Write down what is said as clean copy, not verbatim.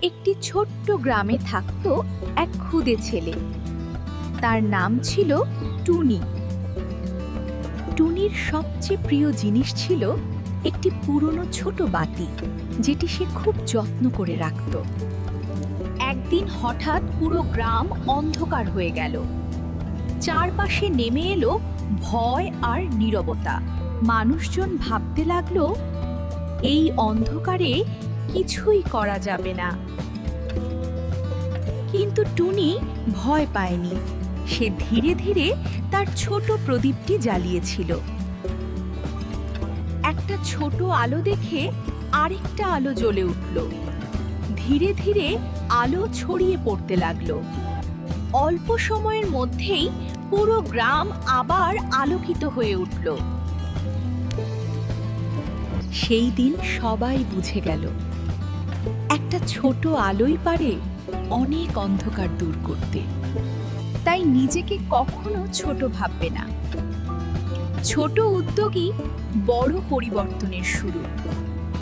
একটি ছোট্ট গ্রামে থাকতো এক ক্ষুদে ছেলে। তার নাম ছিল টুনি। টুনির সবচেয়ে প্রিয় জিনিস ছিল একটি পুরনো ছোট বাতি, যেটি সে খুব যত্ন করে রাখত। একদিন হঠাৎ পুরো গ্রাম অন্ধকার হয়ে গেল। চারপাশে নেমে এলো ভয় আর নীরবতা। মানুষজন ভাবতে লাগলো, এই অন্ধকারে কিছুই করা যাবে না। কিন্তু টুনি ভয় পায়নি। সে ধীরে ধীরে তার ছোট প্রদীপটি জ্বালিয়েছিল। একটা ছোট আলো দেখে আরেকটা আলো জ্বলে উঠল। ধীরে ধীরে আলো ছড়িয়ে পড়তে লাগলো। অল্প সময়ের মধ্যেই পুরো গ্রাম আবার আলোকিত হয়ে উঠল। সেই দিন সবাই বুঝে গেল, একটা ছোট আলোই পারে অনেক অন্ধকার দূর করতে। তাই নিজেকে কখনো ছোট ভাববে না। ছোট উদ্যোগই বড় পরিবর্তনের শুরু।